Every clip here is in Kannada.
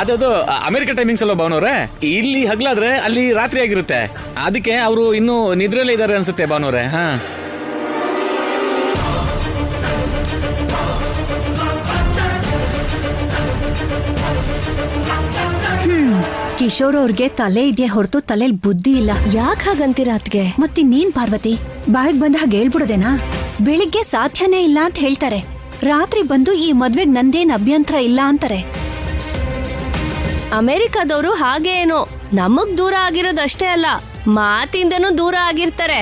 ಅದದು ಅಮೆರಿಕ ಟೈಮಿಂಗ್ಸ್ ಅಲ್ವಾ ಭಾವನವ್ರೆ, ಇಲ್ಲಿ ಹಗ್ಲಾದ್ರೆ ಅಲ್ಲಿ ರಾತ್ರಿ ಆಗಿರುತ್ತೆ, ಅದಕ್ಕೆ ಅವರು ಇನ್ನೂ ನಿದ್ರೆಲ್ಲೇ ಇದ್ದಾರೆ ಅನ್ಸುತ್ತೆ ಭಾವನವ್ರೆ. ಹಾ, ಕಿಶೋರ್ ಅವ್ರಿಗೆ ತಲೆ ಇದೆಯಾ ಹೊರತು ತಲೆಲ್ ಬುದ್ಧಿ ಇಲ್ಲ. ಯಾಕೆ ಹಾಗಂತೀರ ಅತ್ಗೆ? ಮತ್ತಿನ್ನೇನ್ ಪಾರ್ವತಿ, ಬಾಯಿಗೆ ಬಂದ ಹಾಗೆ ಹೇಳ್ಬಿಡೋದೇನಾ? ಬೆಳಿಗ್ಗೆ ಸಾಧ್ಯನೇ ಇಲ್ಲ ಅಂತ ಹೇಳ್ತಾರೆ, ರಾತ್ರಿ ಬಂದು ಈ ಮದ್ವೆಗ್ ನಂದೇನ್ ಅಭ್ಯಂತರ ಇಲ್ಲ ಅಂತಾರೆ. ಅಮೆರಿಕದವರು ಹಾಗೆ ಏನೋ ನಮಗ್ ದೂರ ಆಗಿರೋದಷ್ಟೇ ಅಲ್ಲ, ಮಾತಿಂದನೂ ದೂರ ಆಗಿರ್ತಾರೆ.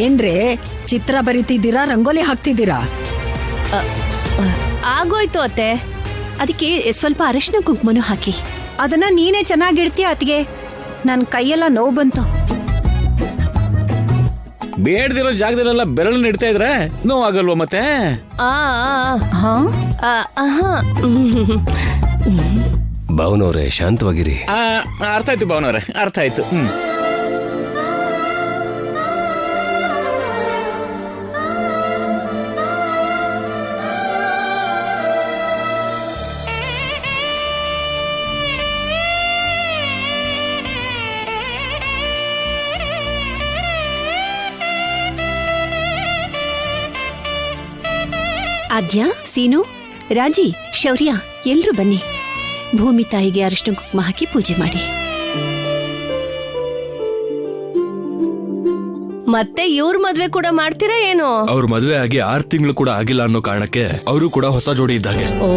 ಏನ್ರೇ ಚಿತ್ರ ಬರೀತಿದ್ದೀರಾ, ರಂಗೋಲಿ ಹಾಕ್ತಿದ್ದೀರಾ? ಆಗೋಯ್ತು ಅತ್ತೆ. ಅದಕ್ಕೆ ಸ್ವಲ್ಪ ಅರಿಶಿನ ಕುಂಕುಮನು ಹಾಕಿ. ಅದನ್ನ ನೀನೇ ಚೆನ್ನಾಗಿಡ್ತೀಯ ಅತ್ಗೆ, ನನ್ ಕೈಯೆಲ್ಲ ನೋವು ಬಂತು. ಬೇಡದಿರೋ ಜಾಗದಲ್ಲೆಲ್ಲ ಬೆರಳನ್ನ ಇಡ್ತಾ ಇದ್ರೆ ನೋವಾಗಲ್ವ ಮತ್ತೆ? ಭಾವನವ್ರೆ ಶಾಂತವಾಗಿರಿ. ಅರ್ಥ ಆಯ್ತು ಭಾವನವ್ರೆ, ಅರ್ಥ ಆಯ್ತು. ಆದ್ಯಾ, ಸೀನು, ರಾಜಿ, ಶೌರ್ಯ ಎಲ್ರು ಬನ್ನಿ. ಭೂಮಿ ತಾಯಿಗೆ ಅರಿಶಿನ ಕುಂಕುಮ ಹಾಕಿ ಪೂಜೆ ಮಾಡಿ. ಮತ್ತೆ ಇವ್ರ ಮದ್ವೆ ಕೂಡ ಮಾಡ್ತೀರಾ ಏನು? ಅವ್ರ ಮದ್ವೆ ಆಗಿ 6 ತಿಂಗಳು ಕೂಡ ಆಗಿಲ್ಲ ಅನ್ನೋ ಕಾರಣಕ್ಕೆ ಅವರು ಕೂಡ ಹೊಸ ಜೋಡಿ ಇದ್ದಾಗೆ. ಓ,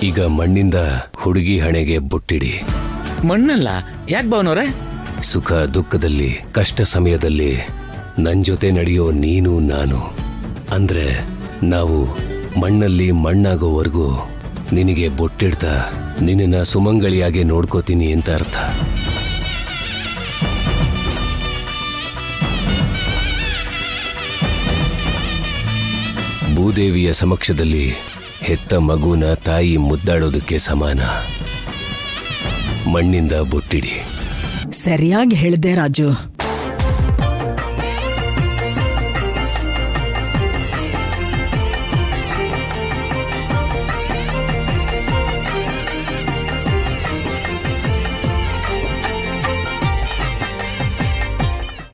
ಈಗ ಮಣ್ಣಿಂದ ಹುಡುಗಿ ಹಣೆಗೆ ಬೊಟ್ಟಿಡಿ. ಮಣ್ಣಲ್ಲ ಯಾಕೆ ಭಾವನವ್ರೆ? ಸುಖ ದುಃಖದಲ್ಲಿ ಕಷ್ಟ ಸಮಯದಲ್ಲಿ ನನ್ ಜೊತೆ ನಡೆಯೋ ನೀನು ನಾನು ಅಂದ್ರೆ ನಾವು ಮಣ್ಣಲ್ಲಿ ಮಣ್ಣಾಗೋವರೆಗೂ ನಿನಗೆ ಬೊಟ್ಟಿಡ್ತಾ ನಿನ್ನ ಸುಮಂಗಳಿಯಾಗಿ ನೋಡ್ಕೋತೀನಿ ಅಂತ ಅರ್ಥ. ಭೂದೇವಿಯ ಸಮಕ್ಷದಲ್ಲಿ ಹೆತ್ತ ಮಗುನ ತಾಯಿ ಮುದ್ದಾಡೋದಕ್ಕೆ ಸಮಾನ. ಮಣ್ಣಿಂದ ಬೊಟ್ಟಿಡಿ. ಸರಿಯಾಗಿ ಹೇಳ್ದೆ ರಾಜು.